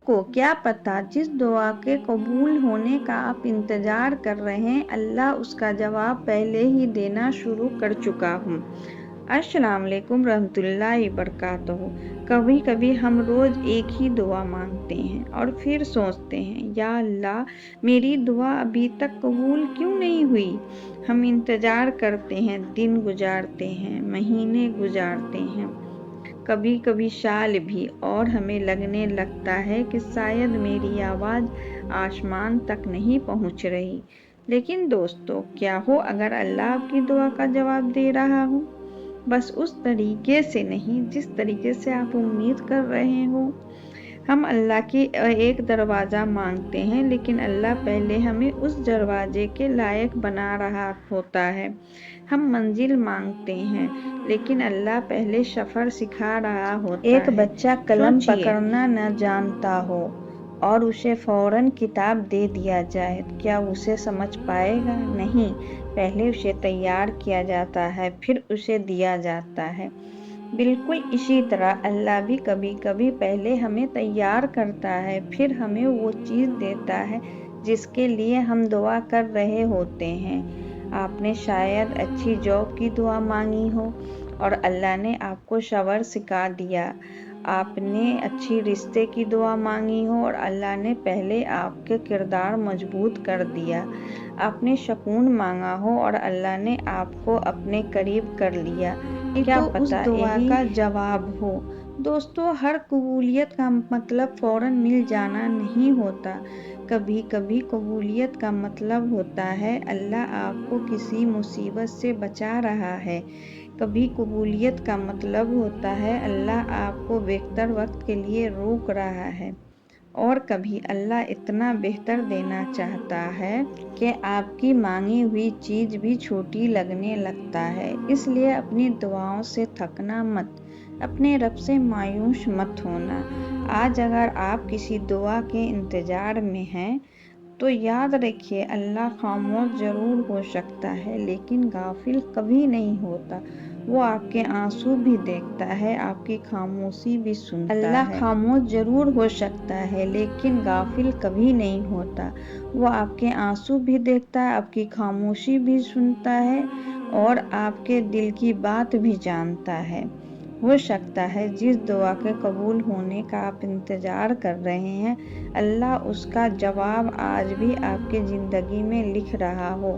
को क्या पता जिस दुआ के कबूल होने का आप इंतज़ार कर रहे हैं, अल्लाह उसका जवाब पहले ही देना शुरू कर चुका हूँ। अस्सलाम वालेकुम रहमतुल्लाहि बरकातहू। कभी कभी हम रोज़ एक ही दुआ मांगते हैं और फिर सोचते हैं, या अल्लाह मेरी दुआ अभी तक कबूल क्यों नहीं हुई। हम इंतज़ार करते हैं, दिन गुजारते हैं, महीने गुजारते हैं, कभी कभी साल भी, और हमें लगने लगता है कि शायद मेरी आवाज़ आसमान तक नहीं पहुंच रही। लेकिन दोस्तों, क्या हो अगर अल्लाह आपकी दुआ का जवाब दे रहा हो, बस उस तरीके से नहीं जिस तरीके से आप उम्मीद कर रहे हो। हम अल्लाह की एक दरवाज़ा मांगते हैं, लेकिन अल्लाह पहले हमें उस दरवाजे के लायक बना रहा होता है। हम मंजिल मांगते हैं, लेकिन अल्लाह पहले सफ़र सिखा रहा होता है। एक बच्चा कलम पकड़ना न जानता हो और उसे फ़ौरन किताब दे दिया जाए, क्या उसे समझ पाएगा? नहीं, पहले उसे तैयार किया जाता है, फिर उसे दिया जाता है। बिल्कुल इसी तरह अल्लाह भी कभी कभी पहले हमें तैयार करता है, फिर हमें वो चीज़ देता है जिसके लिए हम दुआ कर रहे होते हैं। आपने शायद अच्छी जॉब की दुआ मांगी हो और अल्लाह ने आपको सब्र सिखा दिया। आपने अच्छी रिश्ते की दुआ मांगी हो और अल्लाह ने पहले आपके किरदार मजबूत कर दिया। आपने सुकून मांगा हो और अल्लाह ने आपको अपने करीब कर लिया। क्या पता उस दुआ का जवाब हो। दोस्तों, हर कबूलियत का मतलब फ़ौरन मिल जाना नहीं होता। कभी कभी कबूलियत का मतलब होता है अल्लाह आपको किसी मुसीबत से बचा रहा है। कभी कबूलियत का मतलब होता है अल्लाह आपको बेहतर वक्त के लिए रोक रहा है, और कभी अल्लाह इतना बेहतर देना चाहता है कि आपकी मांगी हुई चीज़ भी छोटी लगने लगता है। इसलिए अपनी दुआओं से थकना मत, अपने रब से मायूस मत होना। आज अगर आप किसी दुआ के इंतज़ार में हैं, तो याद रखिए अल्लाह खामोश ज़रूर हो सकता है, लेकिन गाफिल कभी नहीं होता। वो आपके आंसू भी देखता है, आपकी खामोशी भी सुनता है। अल्लाह खामोश ज़रूर हो सकता है, लेकिन गाफिल कभी नहीं होता। वो आपके आंसू भी देखता है, आपकी खामोशी भी सुनता है, और आपके दिल की बात भी जानता है। हो सकता है जिस दुआ के कबूल होने का आप इंतज़ार कर रहे हैं, अल्लाह उसका जवाब आज भी आपके ज़िंदगी में लिख रहा हो।